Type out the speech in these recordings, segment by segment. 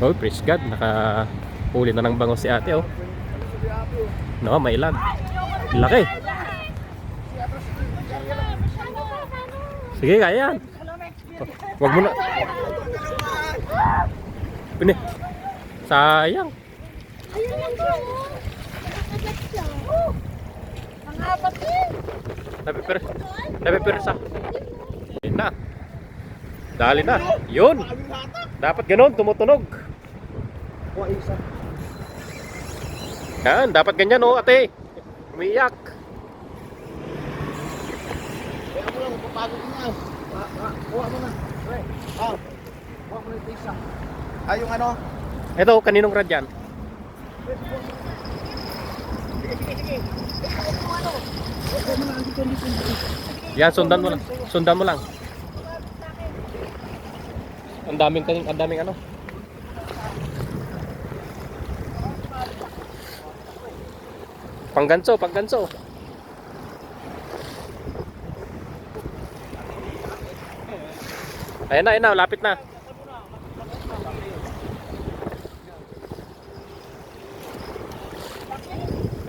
Oh, praise God. Nakahuli na ng bango si ate, oh. No, may ilan. Laki. Sige, kaya yan. Oh, wag mo na. Pini. Sayang. Ayun lang daw. Nakagat siya. Ang apat din. Napipirsa. Ayun na. Dali na. Yun. Dapat ganun, tumutunog. Yan, dapat ganyan, oh, ate. Umiiyak. Kaya mo lang, papagod niya. Kuha mo na. Kuha mo na yung pizza. Yung ano? Ito, kaninong rad yan? Sige. Yan, sundan mo lang. Sundan mo lang. Ang daming ano. Pangganso. Ayan na, lapit na.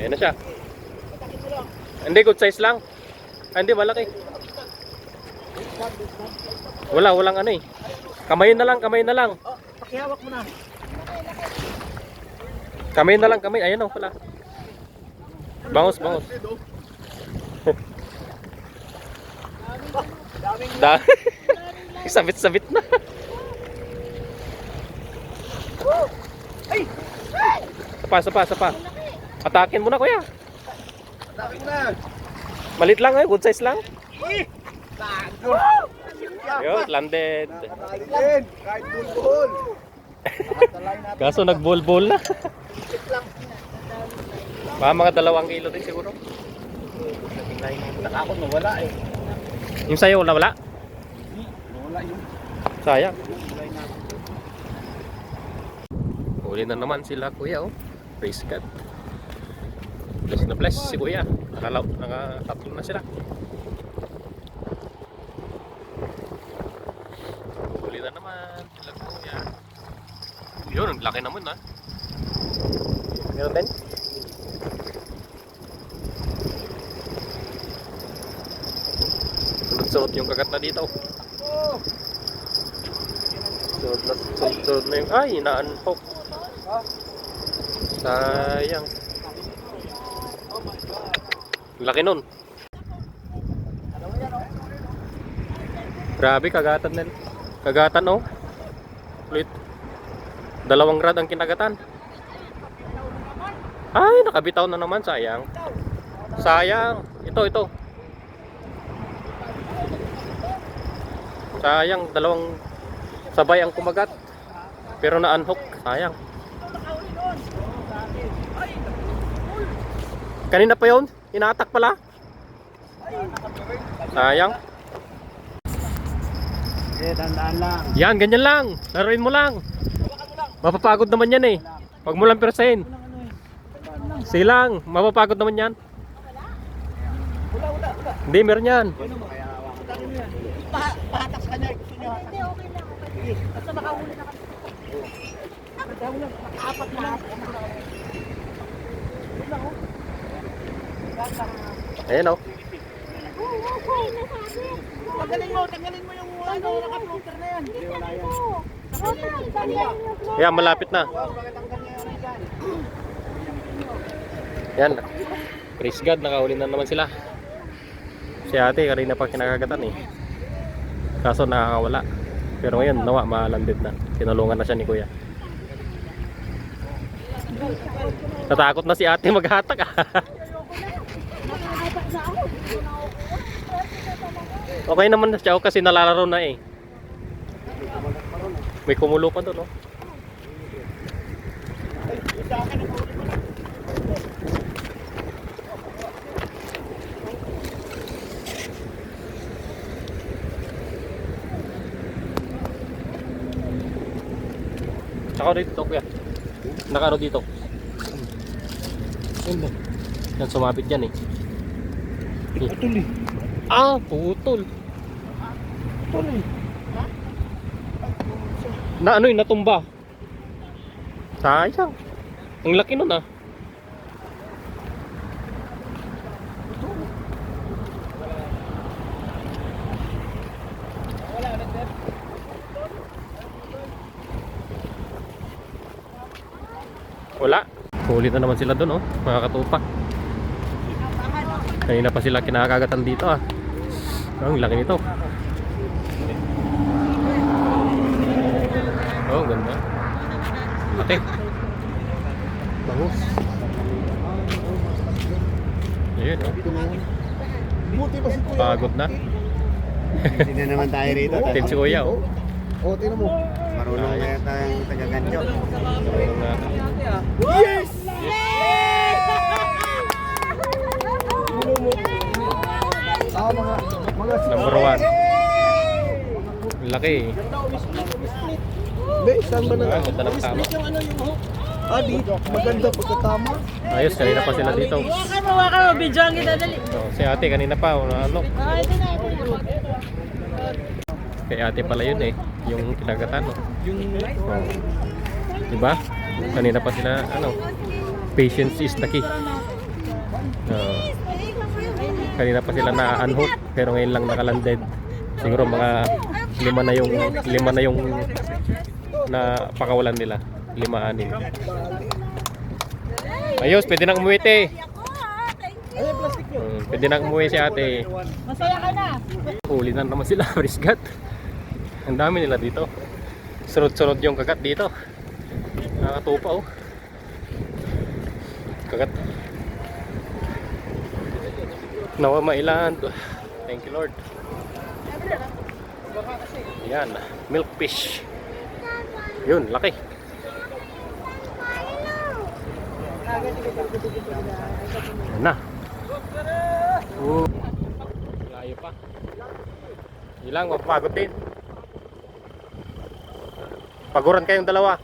Ayan na siya. Hindi, good size lang. Hindi, malaki. Walang ano eh. Kamay na lang. Pakihawak mo na. Kamay na lang. Ayan o, pala. Bangos. Sabit na. Ay! Sapa. Atakin mo na, kuya. Atake mo na. Malit lang eh, good size lang. Tago! Yun, landed. Nakatali din. Kahit bulbul. Kaso nagbol-bol na. Mga 2 kilo din siguro. Nakakot na wala eh. Yung sa'yo, wala? Wala yung Sayang. kulay na. Huli na naman sila, kuya, oh. Praise God. Bless na bless si kuya. Nakatatlo na sila. Huli na naman sila, kuya. Yun, ang laki naman, ha. Meron din? Sunod-sunod yung kagat na dito. Sunod na yung... Ay, na-unhook. Sayang. Laki nun. Grabe, kagatan, oh. Ulit. 2 rad ang kinagatan. Ay, nakabitaw na naman. Sayang. Ito. Sayang, 2 sabay ang kumagat. Pero na-unhook. Sayang. Kanina pa yun? Inaatak pala? Sayang. Tandaan lang. Yan, ganyan lang. Laruin mo lang. Mapapagod naman yan eh. Huwag mo lang persahin. Sige lang, mapapagod naman yan. Hindi, meron yan. Pahatak sa kanya. Gusto niyo hatak. Hindi, okay lang. Basta makahuli na kami. Apat na. Ayan oh. Okay, nasabi. Tanggalin mo yung naka-floater na yan. Hindi wala yan. Total, Ayan, malapit na. Yan. Praise God, nakahuli na naman sila. Si ate, kanina pa kinakagatan eh. Kaso nakakawala. Pero ngayon, nawa, malandid na. Tinulungan na siya ni kuya. Natakot na si ate maghatak ah. Okay naman na siya kasi nalalaro na eh. May kumulo pa doon, oh. Tsaka dito, kuya. Nakano dito? Yan, sumabit yan eh. Putol eh. Ah, putol. Putol eh. Na ano yun, natumba. Sayang. Ang laki nun ah. Wala. Huli na naman sila doon, oh, mga katupak. Kanina pa sila kinakagatan dito ah. Ang laki nito. Oh, ganda. Ate. Bangus. Ayun, oh. Buti pa si Kuya. Pagod na. Hindi na naman tayo rito. Team si Kuya, oh. O, tingnan mo. Marunong kaya tayong taga-ganyo. Marunong na. Yes! Ah, mga Number 1. Laki. Be, saan ba Ah, ganda ng tama. dito. Maganda pagkatama. Ayos, kanina pa sila dito. Hawakan mo, video ang kita dali. Oh, si ate kanina pa, ano. Ah, ito na, ito na. Kay ate pala yun eh, yung kinagatan, oh. Oh. Diba? Kanina pa sila, ano, patience is the key. Oh. Kanina pa sila na-unhook, pero ngayon lang nakalanded. Siguro mga lima na yung na pakawalan nila. 5-6. Ayos, pwede nang umuwi te. Pwede nang umuwi si ate. Masaya ka na. Huli na naman sila, brisgat. Ang dami nila dito. Sunod-sunod yung kagat dito. Nakatupa oh. Kagat. Nawa mailan. Thank you Lord. Yan, milkfish. Yun, laki. Yan na. Layo pa. Ilang, mapagod din. Paguran kayong dalawa.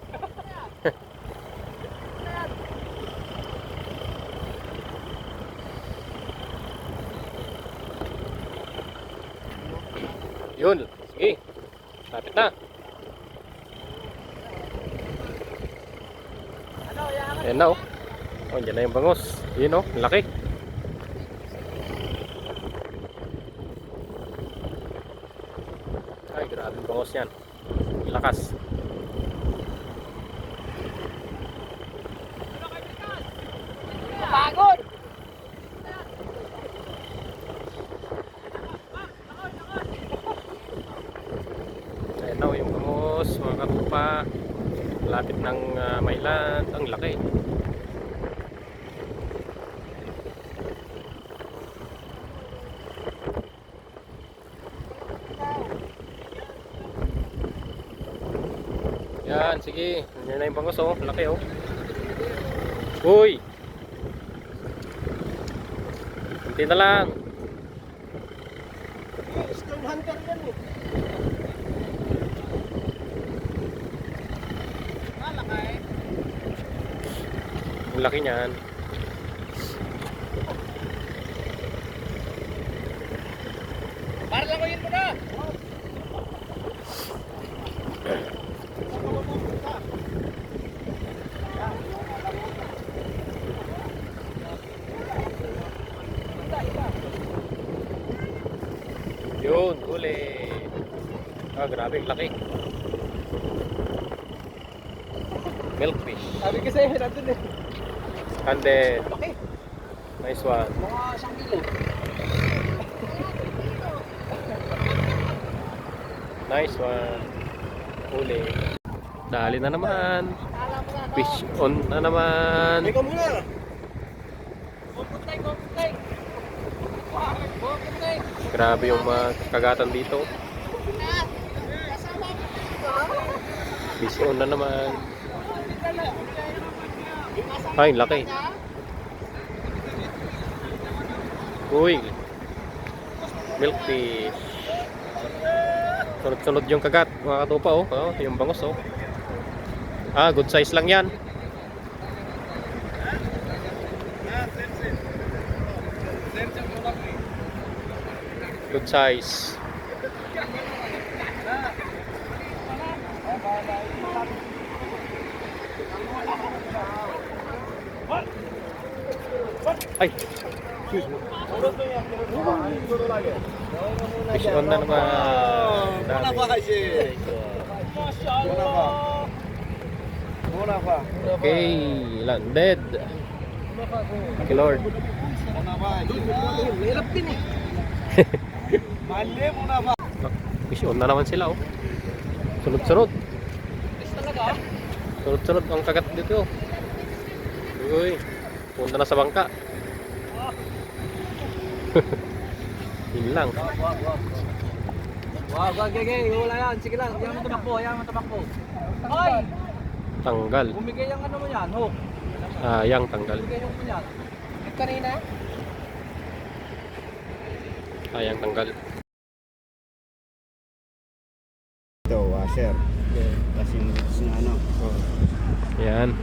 Yun, sige. Lapit na. Ayan na oh. Oh, dyan na yung bangos. Yun oh, laki. Ay, grabe yung bangos yan. Lakas. Pagod. Ayan na oh, yung bangos, mga katupa. Lapit ng mailan. Ang laki. Yan, sige. Yan na yung bangos oh. Laki oh. Uy! Kunti na lang. Storm hunter yan eh. Ang laki niyan. Para lang yun mo na. Yun, huli. Ah, grabe, ang laki. Milkfish. Sabi ko sa'yo, nandun eh. Kande. Laki. Nice one. Mga 1 kilo. Nice one. Huli. Dali na naman. Fish on na naman. Ikaw muna. Grabe yung mga kagatan dito. Fish on na naman. Ay, laki. Uy. Milkfish. Sunod-sunod yung kagat, mga katupa oh. Oh, yung bangos oh. Ah, good size lang yan. Good size. Ay! Fish on na naman. Dami. Okay, landed. Thank you, Lord. Fish on na naman sila, oh. Sunod-sunod. Sunod-sunod ang kagat dito. Uy, punta na sa bangka. Yun lang. Wag, wala yan. Sige lang, yan mo tumakbo. Hoy! Tanggal. Bumigay yung ano mo yan, hook. Yang tanggal. Bumigay yung mo yan. Kanina? Yang tanggal. Ito, washer. Kasi yung na ano. Yan.